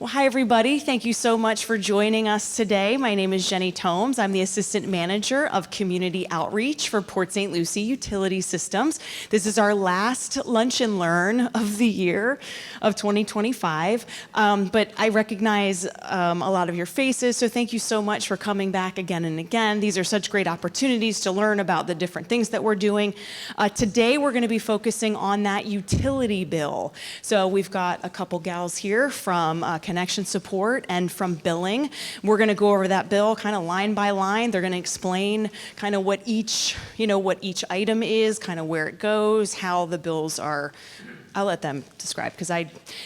Well, hi, everybody. Thank you so much for joining us today. My name is Jenny Tomes. I'm the Assistant Manager of Community Outreach for Port St. Lucie Utility Systems. This is our last Lunch and Learn of the year of 2025, but I recognize a lot of your faces, so thank you so much for coming back again and again. These are such great opportunities to learn about the different things that we're doing. Today, we're going to be focusing on that utility bill. So we've got a couple gals here from connection support and from billing. We're going to go over that bill kind of line by line. They're going to explain kind of what each item is, kind of where it goes, how the bills are. I'll let them describe because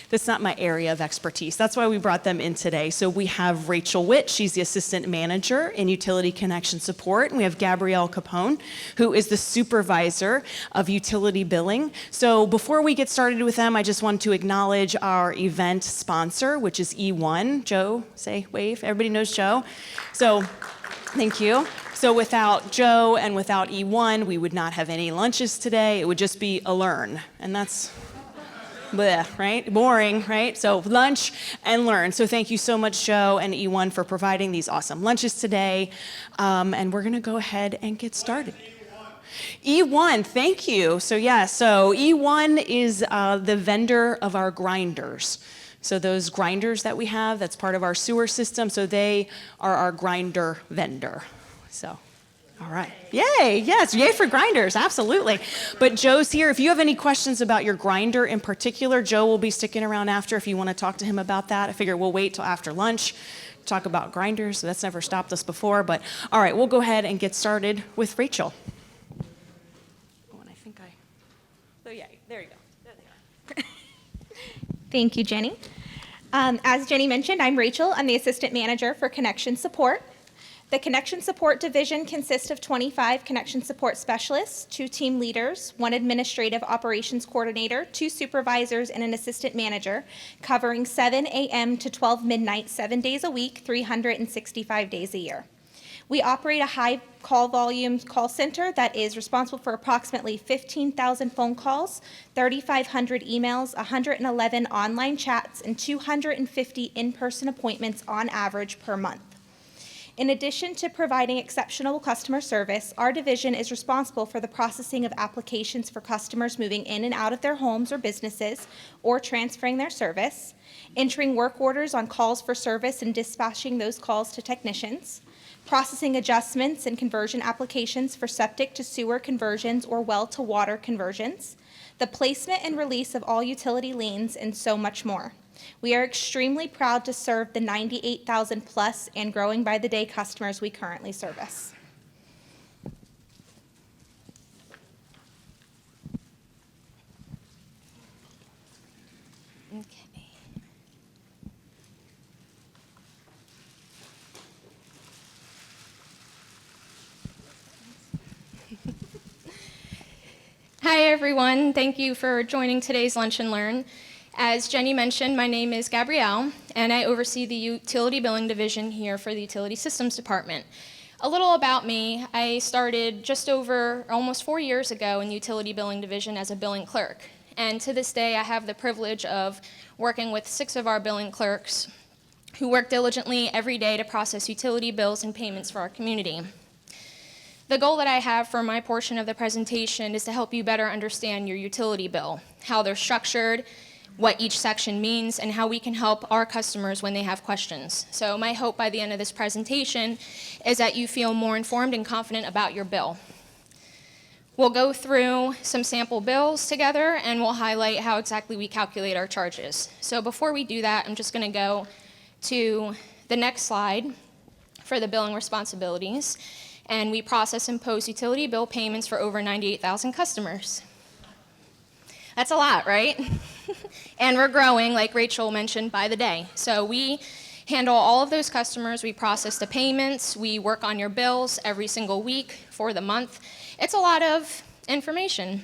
that's not my area of expertise. That's why we brought them in today. So we have Rachel Witt. She's the Assistant Manager in Utility Connection Support. And we have Gabrielle Capone, who is the Supervisor of Utility Billing. So before we get started with them, I just want to acknowledge our event sponsor, which is E1. Joe, say wave. Everybody knows Joe. So thank you. So without Joe and without E1, we would not have any lunches today. It would just be a learn. And that's bleh, right? Boring, right? So lunch and learn. So thank you so much, Joe and E1, for providing these awesome lunches today. And we're going to go ahead and get started. E1, thank you. So E1 is the vendor of our grinders. So those grinders that we have, that's part of our sewer system. So they are our grinder vendor. So. All right. Yay. Yes. Yay for grinders. Absolutely. But Joe's here. If you have any questions about your grinder in particular, Joe will be sticking around after if you want to talk to him about that. I figure we'll wait till after lunch to talk about grinders. So that's never stopped us before. But all right, we'll go ahead and get started with Rachel. Oh, and yeah, there you go. There they are. Thank you, Jenny. As Jenny mentioned, I'm Rachel. I'm the Assistant Manager for Connection Support. The Connection Support Division consists of 25 Connection Support Specialists, 2 team leaders, 1 Administrative Operations Coordinator, 2 supervisors, and an Assistant Manager, covering 7 a.m. to 12 midnight, 7 days a week, 365 days a year. We operate a high call volume call center that is responsible for approximately 15,000 phone calls, 3,500 emails, 111 online chats, and 250 in-person appointments on average per month. In addition to providing exceptional customer service, our division is responsible for the processing of applications for customers moving in and out of their homes or businesses or transferring their service, entering work orders on calls for service and dispatching those calls to technicians, processing adjustments and conversion applications for septic to sewer conversions or well to water conversions, the placement and release of all utility liens, and so much more. We are extremely proud to serve the 98,000 plus and growing by the day customers we currently service. Okay. Hi, everyone. Thank you for joining today's Lunch and Learn. As Jenny mentioned, my name is Gabrielle, and I oversee the Utility Billing Division here for the Utility Systems Department. A little about me, I started just over almost 4 years ago in the Utility Billing Division as a billing clerk. And to this day, I have the privilege of working with 6 of our billing clerks who work diligently every day to process utility bills and payments for our community. The goal that I have for my portion of the presentation is to help you better understand your utility bill, how they're structured, what each section means, and how we can help our customers when they have questions. So my hope by the end of this presentation is that you feel more informed and confident about your bill. We'll go through some sample bills together, and we'll highlight how exactly we calculate our charges. So before we do that, I'm just going to go to the next slide for the billing responsibilities. And we process and post utility bill payments for over 98,000 customers. That's a lot, right? And we're growing, like Rachel mentioned, by the day. So we handle all of those customers. We process the payments. We work on your bills every single week for the month. It's a lot of information.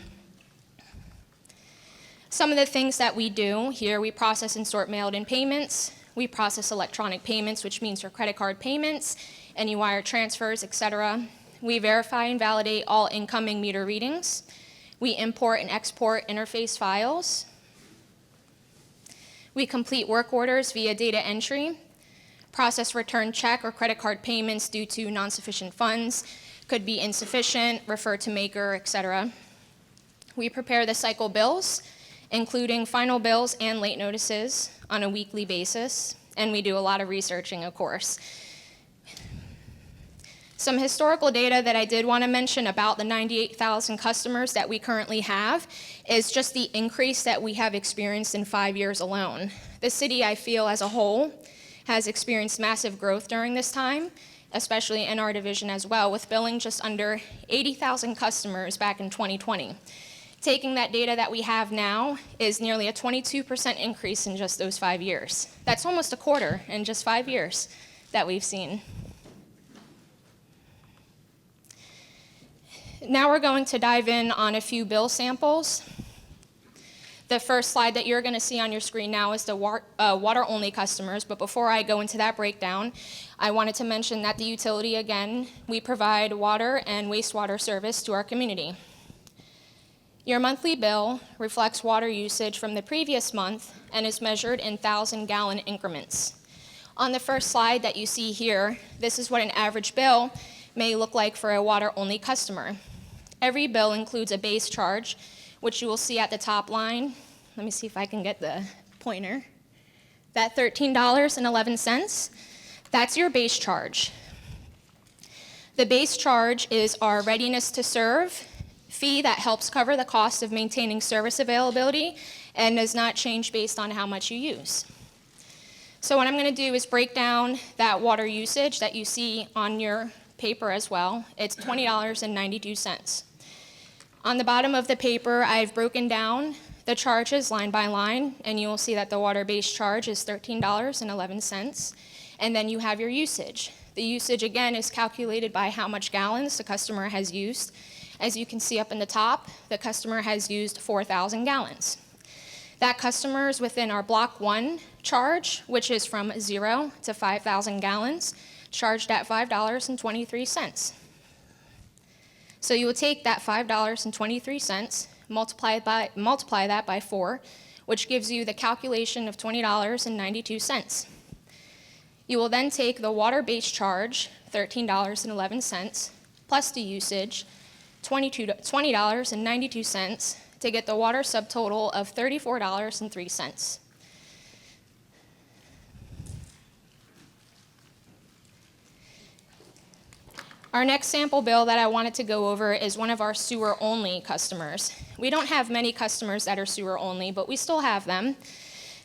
Some of the things that we do here, we process and sort mailed-in payments. We process electronic payments, which means your credit card payments, any wire transfers, etc. We verify and validate all incoming meter readings. We import and export interface files. We complete work orders via data entry, process return check or credit card payments due to non-sufficient funds, could be insufficient, refer to maker, etc. We prepare the cycle bills, including final bills and late notices on a weekly basis, and we do a lot of researching, of course. Some historical data that I did want to mention about the 98,000 customers that we currently have is just the increase that we have experienced in 5 years alone. The city, I feel, as a whole, has experienced massive growth during this time, especially in our division as well, with billing just under 80,000 customers back in 2020. Taking that data that we have now is nearly a 22% increase in just those 5 years. That's almost a quarter in just 5 years that we've seen. Now we're going to dive in on a few bill samples. The first slide that you're going to see on your screen now is the water-only customers, but before I go into that breakdown, I wanted to mention that the utility, again, we provide water and wastewater service to our community. Your monthly bill reflects water usage from the previous month and is measured in 1,000-gallon increments. On the first slide that you see here, this is what an average bill may look like for a water-only customer. Every bill includes a base charge, which you will see at the top line. Let me see if I can get the pointer. That $13.11, that's your base charge. The base charge is our readiness to serve fee that helps cover the cost of maintaining service availability and does not change based on how much you use. So what I'm going to do is break down that water usage that you see on your paper as well. It's $20.92. On the bottom of the paper, I've broken down the charges line by line, and you will see that the water base charge is $13.11, and then you have your usage. The usage, again, is calculated by how much gallons the customer has used. As you can see up in the top, the customer has used 4,000 gallons. That customer is within our Block 1 charge, which is from 0 to 5,000 gallons, charged at $5.23. So you will take that $5.23, multiply that by 4, which gives you the calculation of $20.92. You will then take the water base charge, $13.11, plus the usage, $20.92, to get the water subtotal of $34.03. Our next sample bill that I wanted to go over is one of our sewer-only customers. We don't have many customers that are sewer-only, but we still have them.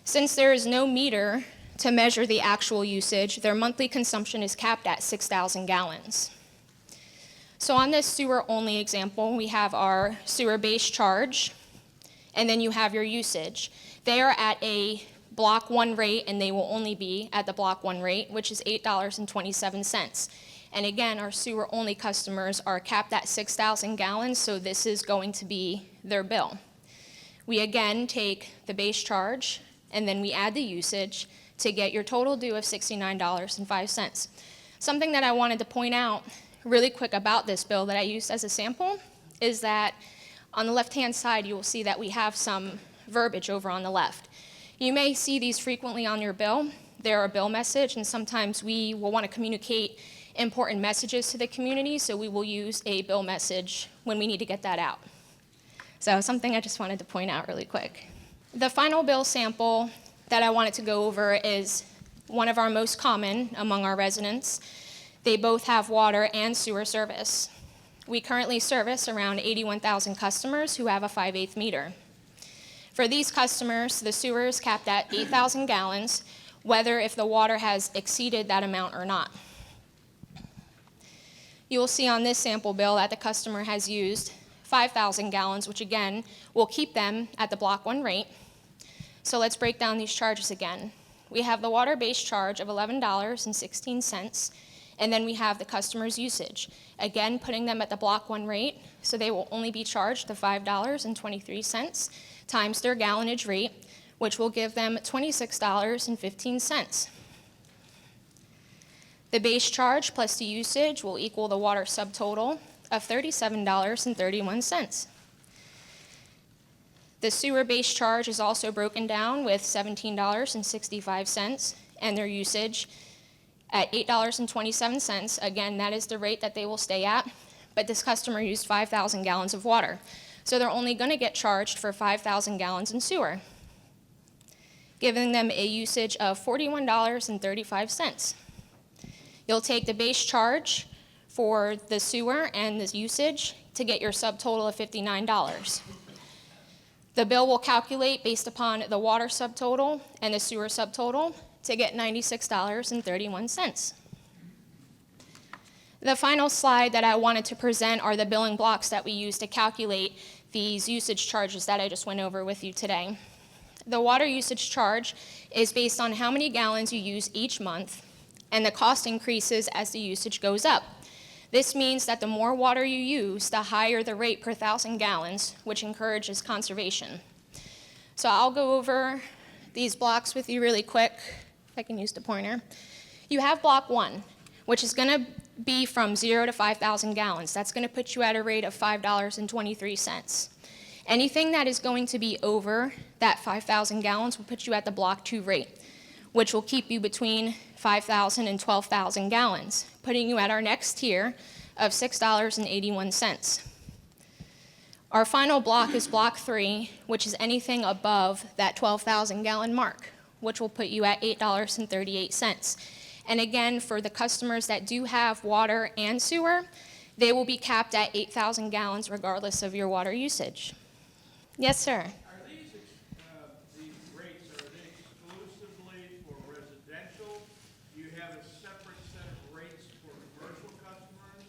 Since there is no meter to measure the actual usage, their monthly consumption is capped at 6,000 gallons. So on this sewer-only example, we have our sewer base charge, and then you have your usage. They are at a Block 1 rate, and they will only be at the Block 1 rate, which is $8.27. And again, our sewer-only customers are capped at 6,000 gallons, so this is going to be their bill. We again take the base charge, and then we add the usage to get your total due of $69.05. Something that I wanted to point out really quick about this bill that I used as a sample is that on the left-hand side, you will see that we have some verbiage over on the left. You may see these frequently on your bill. They're a bill message, and sometimes we will want to communicate important messages to the community, so we will use a bill message when we need to get that out. So something I just wanted to point out really quick. The final bill sample that I wanted to go over is one of our most common among our residents. They both have water and sewer service. We currently service around 81,000 customers who have a 5/8 meter. For these customers, the sewer is capped at 8,000 gallons, whether if the water has exceeded that amount or not. You will see on this sample bill that the customer has used 5,000 gallons, which again will keep them at the Block 1 rate. So let's break down these charges again. We have the water base charge of $11.16, and then we have the customer's usage. Again, putting them at the Block 1 rate, so they will only be charged the $5.23 times their gallonage rate, which will give them $26.15. The base charge plus the usage will equal the water subtotal of $37.31. The sewer base charge is also broken down with $17.65 and their usage at $8.27. Again, that is the rate that they will stay at, but this customer used 5,000 gallons of water. So they're only going to get charged for 5,000 gallons in sewer, giving them a usage of $41.35. You'll take the base charge for the sewer and the usage to get your subtotal of $59. The bill will calculate based upon the water subtotal and the sewer subtotal to get $96.31. The final slide that I wanted to present are the billing blocks that we use to calculate these usage charges that I just went over with you today. The water usage charge is based on how many gallons you use each month, and the cost increases as the usage goes up. This means that the more water you use, the higher the rate per 1,000 gallons, which encourages conservation. So I'll go over these blocks with you really quick, if I can use the pointer. You have block 1, which is going to be from 0 to 5,000 gallons. That's going to put you at a rate of $5.23. Anything that is going to be over that 5,000 gallons will put you at the block 2 rate, which will keep you between 5,000 and 12,000 gallons, putting you at our next tier of $6.81. Our final block is block 3, which is anything above that 12,000 gallon mark, which will put you at $8.38. And again, for the customers that do have water and sewer, they will be capped at 8,000 gallons regardless of your water usage. Yes, sir. Are these rates, are they exclusively for residential? Do you have a separate set of rates for commercial customers?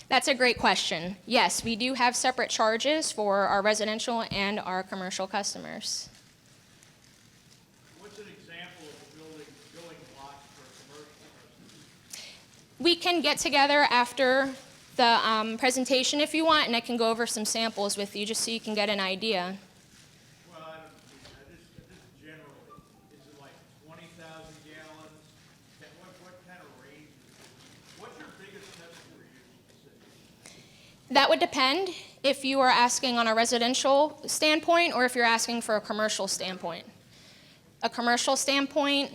That's a great question. Yes, we do have separate charges for our residential and our commercial customers. What's an example of the billing blocks for commercial customers? We can get together after the presentation if you want, and I can go over some samples with you just so you can get an idea. Well, just generally, is it like 20,000 gallons? What kind of range is it? What's your biggest customer use in the city? That would depend if you are asking on a residential standpoint or if you're asking for a commercial standpoint. A commercial standpoint,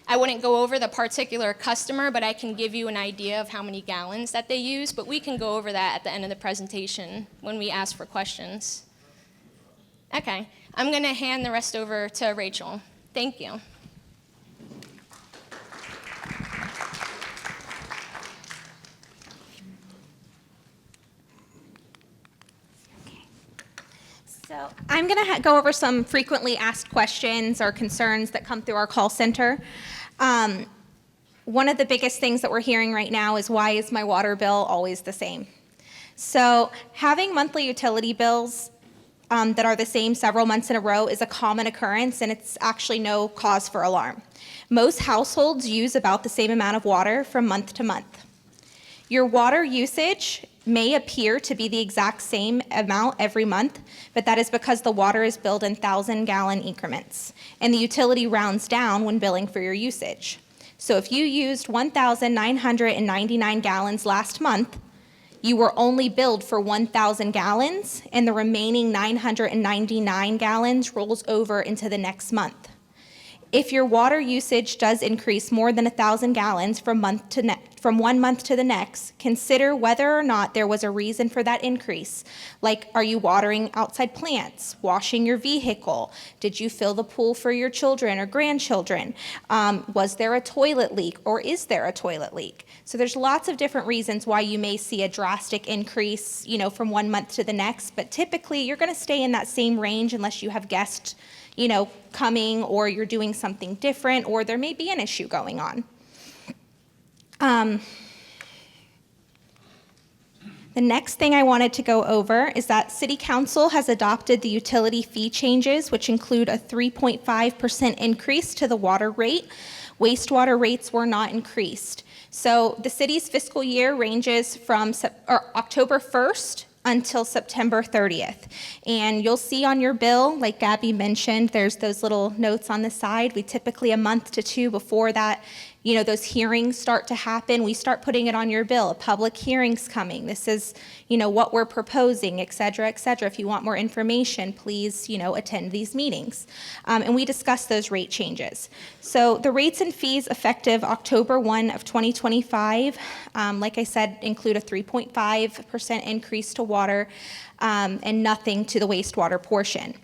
I wouldn't go over the particular customer, but I can give you an idea of how many gallons that they use, but we can go over that at the end of the presentation when we ask for questions. Okay, I'm going to hand the rest over to Rachel. Thank you. So I'm going to go over some frequently asked questions or concerns that come through our call center. One of the biggest things that we're hearing right now is, why is my water bill always the same? So having monthly utility bills that are the same several months in a row is a common occurrence, and it's actually no cause for alarm. Most households use about the same amount of water from month to month. Your water usage may appear to be the exact same amount every month, but that is because the water is billed in 1,000-gallon increments, and the utility rounds down when billing for your usage. So if you used 1,999 gallons last month, you were only billed for 1,000 gallons, and the remaining 999 gallons rolls over into the next month. If your water usage does increase more than 1,000 gallons from 1 month to the next, consider whether or not there was a reason for that increase. Like, are you watering outside plants, washing your vehicle? Did you fill the pool for your children or grandchildren? Was there a toilet leak, or is there a toilet leak? So there's lots of different reasons why you may see a drastic increase, from 1 month to the next, but typically you're going to stay in that same range unless you have guests coming, or you're doing something different, or there may be an issue going on. The next thing I wanted to go over is that City Council has adopted the utility fee changes, which include a 3.5% increase to the water rate. Wastewater rates were not increased. So the city's fiscal year ranges from October 1st until September 30th. And you'll see on your bill, like Gabby mentioned, there's those little notes on the side. We typically, a month to two before that those hearings start to happen, we start putting it on your bill. A public hearing's coming. This is, what we're proposing, et cetera, et cetera. If you want more information, please, attend these meetings. And we discuss those rate changes. So the rates and fees effective October 1 of 2025, like I said, include a 3.5% increase to water and nothing to the wastewater portion.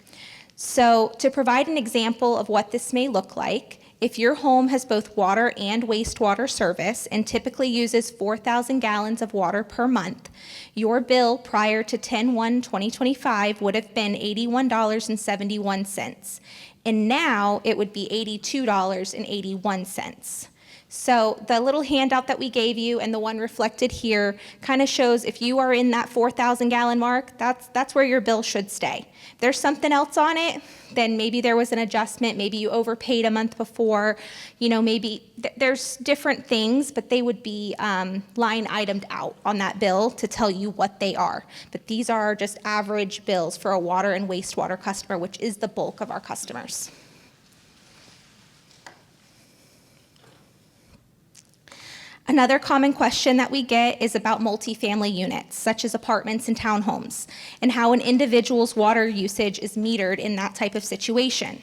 So to provide an example of what this may look like, if your home has both water and wastewater service and typically uses 4,000 gallons of water per month, your bill prior to 10/1/2025 would have been $81.71. And now it would be $82.81. So the little handout that we gave you and the one reflected here kind of shows if you are in that 4,000 gallon mark, that's where your bill should stay. If there's something else on it, then maybe there was an adjustment, maybe you overpaid a month before, maybe there's different things, but they would be line itemed out on that bill to tell you what they are. But these are just average bills for a water and wastewater customer, which is the bulk of our customers. Another common question that we get is about multifamily units, such as apartments and townhomes, and how an individual's water usage is metered in that type of situation.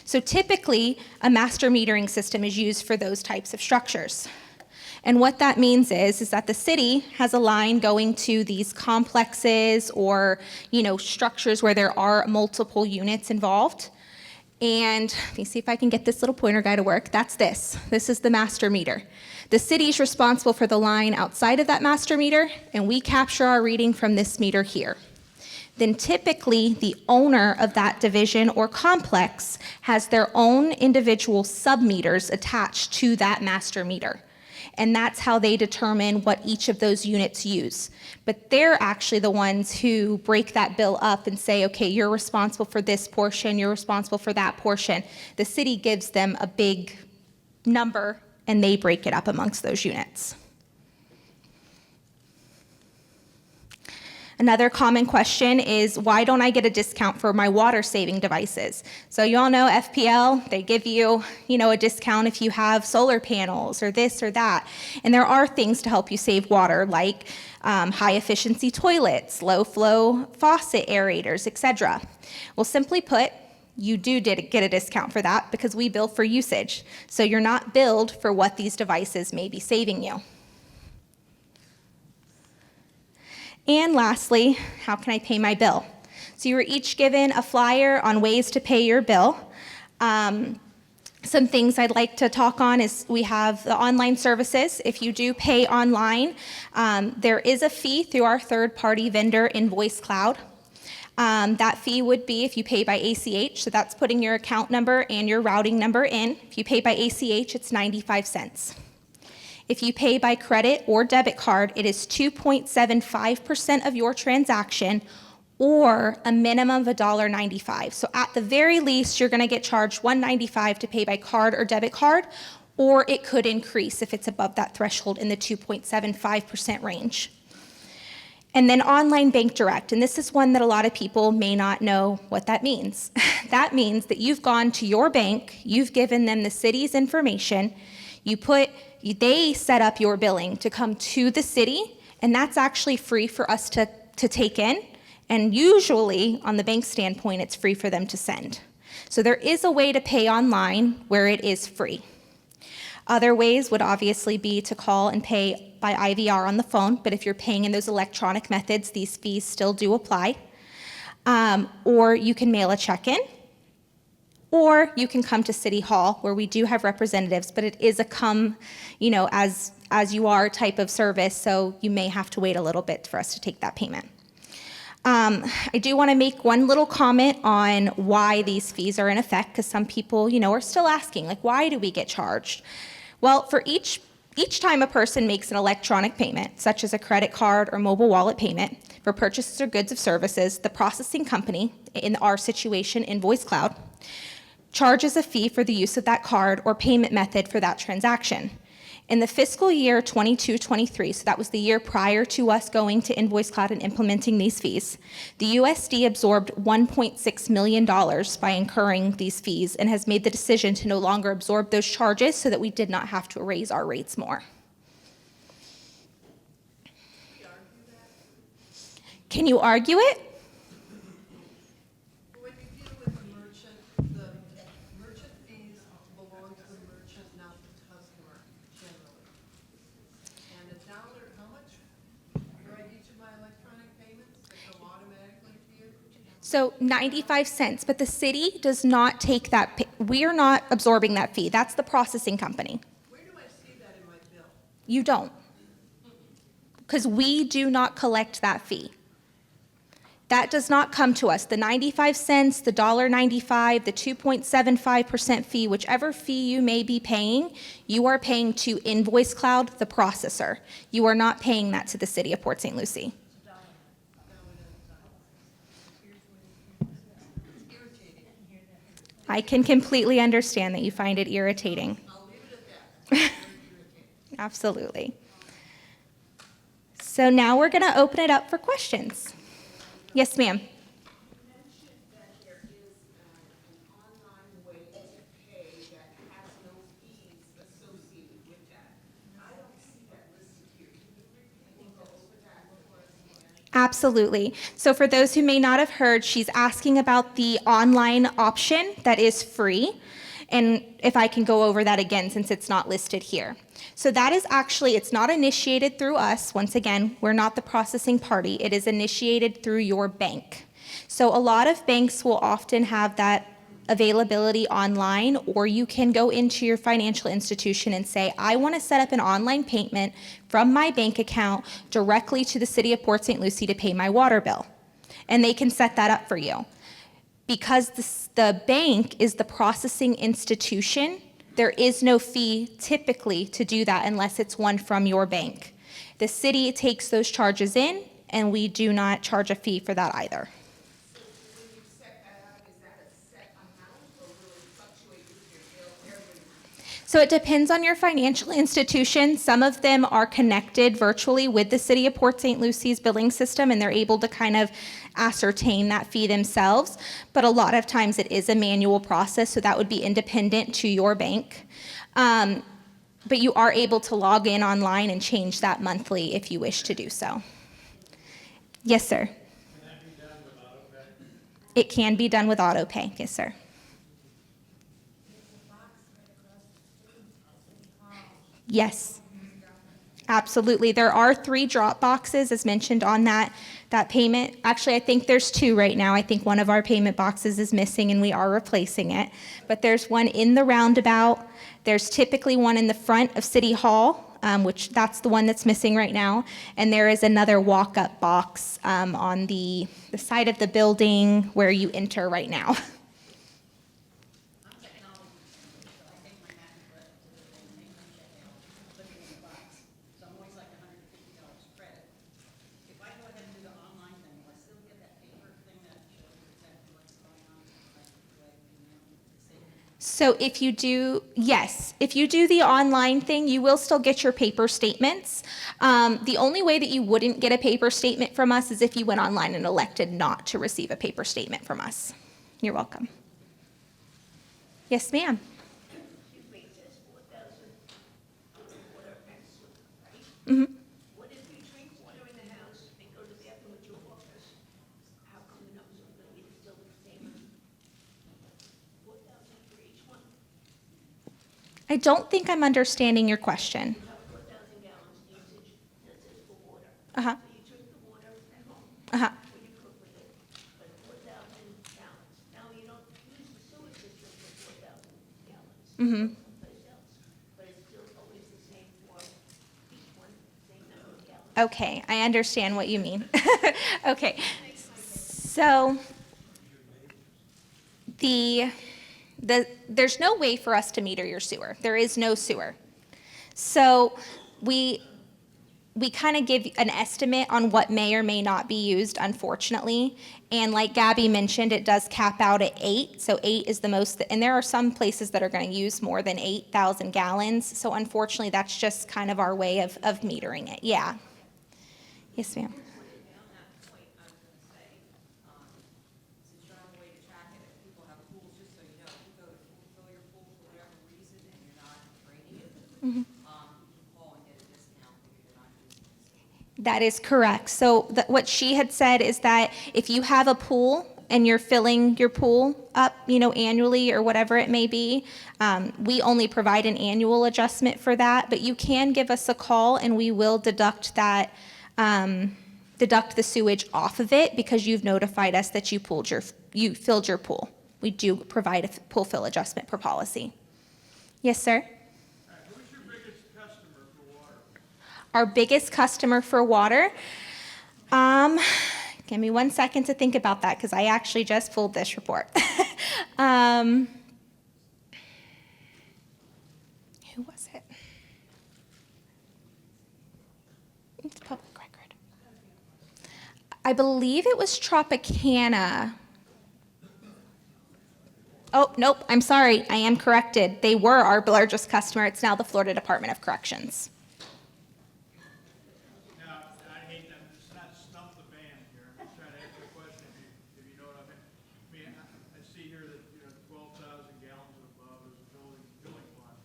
So typically, a master metering system is used for those types of structures. And what that means is that the city has a line going to these complexes or, structures where there are multiple units involved. And let me see if I can get this little pointer guy to work. That's this. This is the master meter. The city's responsible for the line outside of that master meter, and we capture our reading from this meter here. Then typically, the owner of that division or complex has their own individual sub-meters attached to that master meter. And that's how they determine what each of those units use. But they're actually the ones who break that bill up and say, okay, you're responsible for this portion, you're responsible for that portion. The city gives them a big number and they break it up amongst those units. Another common question is, why don't I get a discount for my water saving devices? So you all know FPL, they give you, a discount if you have solar panels or this or that. And there are things to help you save water, like high efficiency toilets, low flow faucet aerators, etc. Well, simply put, you get a discount for that because we bill for usage. So you're not billed for what these devices may be saving you. And lastly, how can I pay my bill? So you were each given a flyer on ways to pay your bill. Some things I'd like to talk on is we have the online services. If you do pay online, there is a fee through our third-party vendor Invoice Cloud. That fee would be if you pay by ACH, so that's putting your account number and your routing number in. If you pay by ACH, it's 95 cents. If you pay by credit or debit card, it is 2.75% of your transaction or a minimum of $1.95. So at the very least, you're going to get charged $1.95 to pay by card or debit card, or it could increase if it's above that threshold in the 2.75% range. And then online bank direct, and this is one that a lot of people may not know what that means. That means that you've gone to your bank, you've given them the city's information, they set up your billing to come to the city, and that's actually free for us to take in, and usually, on the bank standpoint, it's free for them to send. So there is a way to pay online where it is free. Other ways would obviously be to call and pay by IVR on the phone, but if you're paying in those electronic methods, these fees still do apply. Or you can mail a check in, or you can come to City Hall, where we do have representatives, but it is a come, as you are type of service, so you may have to wait a little bit for us to take that payment. I do want to make one little comment on why these fees are in effect, because some people, are still asking, like, why do we get charged? Well, for each time a person makes an electronic payment, such as a credit card or mobile wallet payment for purchases or goods of services, the processing company, in our situation, Invoice Cloud, charges a fee for the use of that card or payment method for that transaction. In the fiscal year 22-23, so that was the year prior to us going to Invoice Cloud and implementing these fees, the USD absorbed $1.6 million by incurring these fees and has made the decision to no longer absorb those charges so that we did not have to raise our rates more. Can you argue it? When you deal with the merchant fees belong to the merchant, not the customer, generally. And $1, how much do I get you my electronic payments that go automatically to you? So 95 cents, but the city does not take that. We are not absorbing that fee. That's the processing company. Where do I see that in my bill? You don't. Because we do not collect that fee. That does not come to us. The 95 cents, the $1.95, the 2.75% fee, whichever fee you may be paying, you are paying to Invoice Cloud, the processor. You are not paying that to the city of Port St. Lucie. I can completely understand that you find it irritating. I'll leave it at that. Very irritating. Absolutely. So now we're going to open it up for questions. Yes, ma'am. You mentioned that there is an online way to pay that has no fees associated with that. I don't see that listed here. Can you briefly go over that for us, Ann? Absolutely. So for those who may not have heard, she's asking about the online option that is free. And if I can go over that again, since it's not listed here. So that is actually, it's not initiated through us. Once again, we're not the processing party. It is initiated through your bank. So a lot of banks will often have that availability online, or you can go into your financial institution and say, I want to set up an online payment from my bank account directly to the city of Port St. Lucie to pay my water bill. And they can set that up for you. Because the bank is the processing institution, there is no fee typically to do that unless it's one from your bank. The city takes those charges in, and we do not charge a fee for that either. So when you set that up, is that a set amount or will it fluctuate with your bill every month? So it depends on your financial institution. Some of them are connected virtually with the city of Port St. Lucie's billing system, and they're able to kind of ascertain that fee themselves. But a lot of times it is a manual process, so that would be independent to your bank. But you are able to log in online and change that monthly if you wish to do so. Yes, sir. Can that be done with AutoPay? It can be done with auto pay. Yes, sir. Yes. Absolutely. There are 3 drop boxes as mentioned on that payment. Actually, I think there's 2 right now. I think one of our payment boxes is missing and we are replacing it. But there's one in the roundabout. There's typically one in the front of City Hall, which that's the one that's missing right now. And there is another walk-up box on the side of the building where you enter right now. So if you do, yes, if you do the online thing, you will still get your paper statements. The only way that you wouldn't get a paper statement from us is if you went online and elected not to receive a paper statement from us. You're welcome. Yes, ma'am. You rate this 4,000 water and sewer, right? Mhm. What if you drink water in the house and go to the bathroom at your office? How come the numbers are going to be still the same? 4,000 for each one? I don't think I'm understanding your question. You have 4,000 gallons usage that says for water. Uh-huh. So you drink the water at home, Uh-huh. or you cook with it, but 4,000 gallons. Now, you don't use the sewer system for 4,000 gallons. Mhm. Someplace else, but it's still always the same for each one, same number of gallons. Okay, I understand what you mean. Okay, so there's no way for us to meter your sewer. There is no sewer. So we kind of give an estimate on what may or may not be used, unfortunately. And like Gabby mentioned, it does cap out at 8. So 8 is the most, and there are some places that are going to use more than 8,000 gallons. So unfortunately, that's just kind of our way of metering it. Yeah. Yes, ma'am. On that point, I was gonna say, since you don't have a way to track it, if people have pools, just so you know, if you go to fill your pool for whatever reason and you're not draining it, you can call and get a discount if you're not using it. That is correct. So what she had said is that if you have a pool and you're filling your pool up, annually or whatever it may be, we only provide an annual adjustment for that, but you can give us a call and we will deduct that, deduct the sewage off of it because you've notified us that you filled your pool. We do provide a pool fill adjustment per policy. Yes, sir? Who's your biggest customer for water? Our biggest customer for water. Give me 1 second to think about that because I actually just pulled this report. Who was it? It's public record. I believe it was Tropicana. Oh, nope, I'm sorry. I am corrected. They were our largest customer. It's now the Florida Department of Corrections. Now, I hate that, it's not stump the band here, I'm just trying to answer the question if you know what I mean. I see here that, 12,000 gallons and above is a billing fund.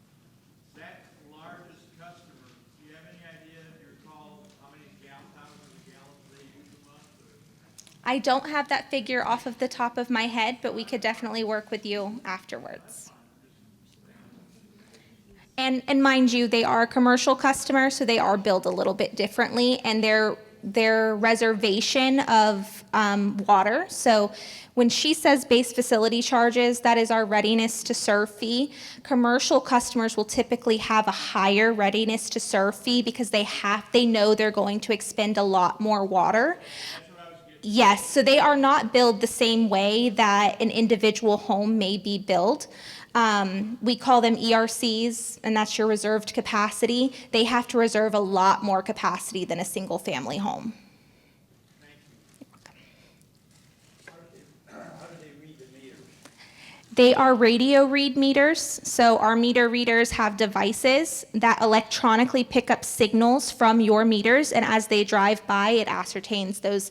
That largest customer, do you have any idea, if you recall, how many thousands of gallons they use a month? Or? I don't have that figure off of the top of my head, but we could definitely work with you afterwards. And mind you, they are a commercial customer, so they are billed a little bit differently, and their reservation of water. So when she says base facility charges, that is our readiness to serve fee. Commercial customers will typically have a higher readiness to serve fee because they know they're going to expend a lot more water. Yes, so they are not billed the same way that an individual home may be billed. We call them ERCs, and that's your reserved capacity. They have to reserve a lot more capacity than a single-family home. How do they read the meters? They are radio read meters, so our meter readers have devices that electronically pick up signals from your meters, and as they drive by, it ascertains those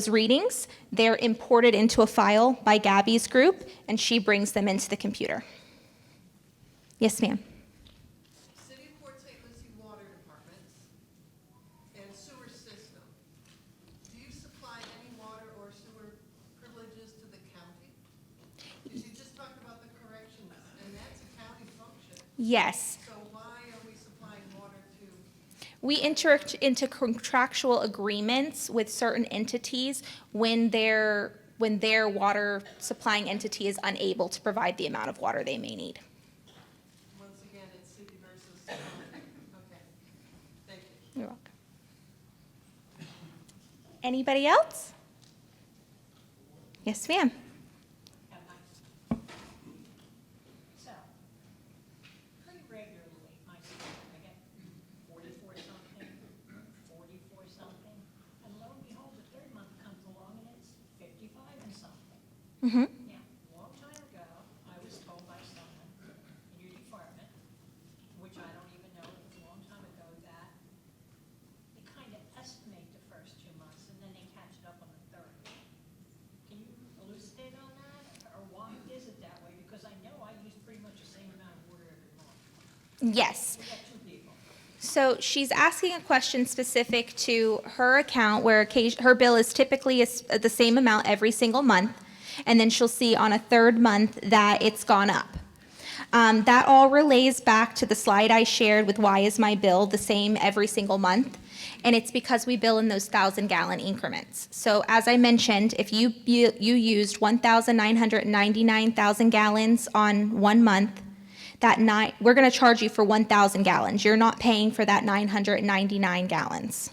readings. They're imported into a file by Gabby's group, and she brings them into the computer. Yes, ma'am. City of Port St. Lucie Water Departments and sewer system, do you supply any water or sewer privileges to the county? Because you just talked about the corrections, and that's a county function. Yes. So why are we supplying water to? We enter into contractual agreements with certain entities when their water supplying entity is unable to provide the amount of water they may need. Once again, it's city versus county. Okay, thank you. You're welcome. Anybody else? Yes, ma'am. So, pretty regularly, I get 44 something, 44 something, and lo and behold, the third month comes along and it's 55 and something. Mm-hmm. Now, a long time ago, I was told by someone in your department, which I don't even know, it was a long time ago, that they kind of estimate the first 2 months and then they catch it up on the third. Can you elucidate on that, or why is it that way? Because I know I use pretty much the same amount of water every month. Yes. We got 2 people. So she's asking a question specific to her account where her bill is typically the same amount every single month, and then she'll see on a third month that it's gone up. That all relays back to the slide I shared with why is my bill the same every single month, and it's because we bill in those 1,000-gallon increments. So as I mentioned, if you used 1,999,000 gallons on 1 month, we're going to charge you for 1,000 gallons. You're not paying for that 999 gallons.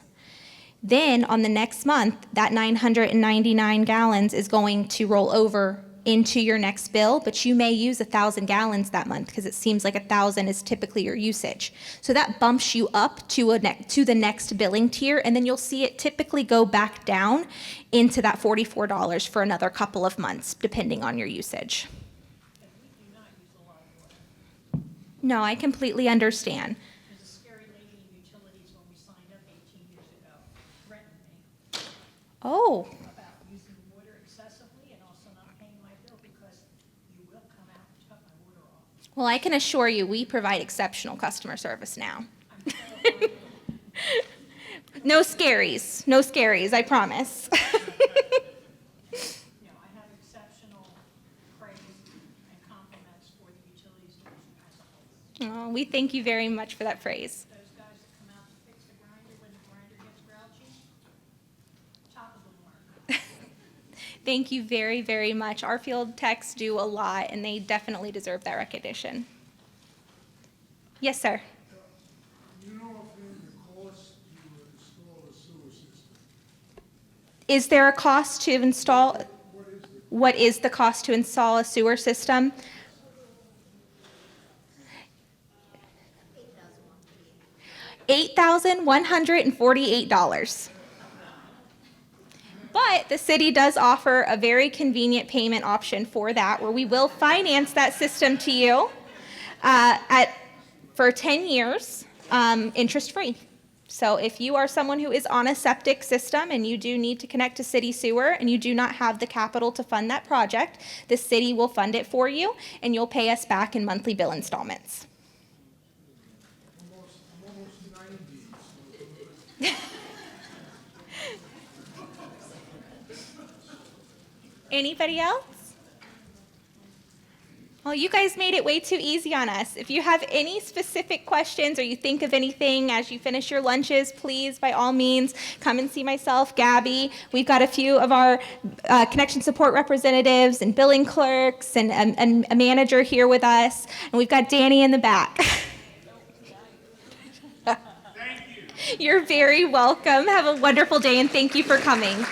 Then on the next month, that 999 gallons is going to roll over into your next bill, but you may use 1,000 gallons that month because it seems like 1,000 is typically your usage. So that bumps you up to the next billing tier, and then you'll see it typically go back down into that $44 for another couple of months, depending on your usage. And we do not use a lot of water. No, I completely understand. There's a scary lady in utilities when we signed up 18 years ago, threatened me Oh, about using water excessively and also not paying my bill because you will come out and cut my water off. well, I can assure you, we provide exceptional customer service now. I'm terrified. No scaries, I promise. You know, I have exceptional praise and compliments for the utilities division as a whole. Oh, we thank you very much for that phrase. Those guys that come out to fix the grinder when the grinder gets grouchy, top of the mark. Thank you very, very much. Our field techs do a lot, and they definitely deserve that recognition. Yes, sir. You know offhand the cost to install a sewer system? Is there a cost to install? What is the cost to install a sewer system? $8,148. But the city does offer a very convenient payment option for that, where we will finance that system to you for 10 years, interest-free. So if you are someone who is on a septic system and you do need to connect to city sewer and you do not have the capital to fund that project, the city will fund it for you and you'll pay us back in monthly bill installments. I'm almost 90, so Anybody else? Well, you guys made it way too easy on us. If you have any specific questions or you think of anything as you finish your lunches, please, by all means, come and see myself, Gabby. We've got a few of our connection support representatives and billing clerks and a manager here with us. And we've got Danny in the back. Thank you. You're very welcome. Have a wonderful day, and thank you for coming.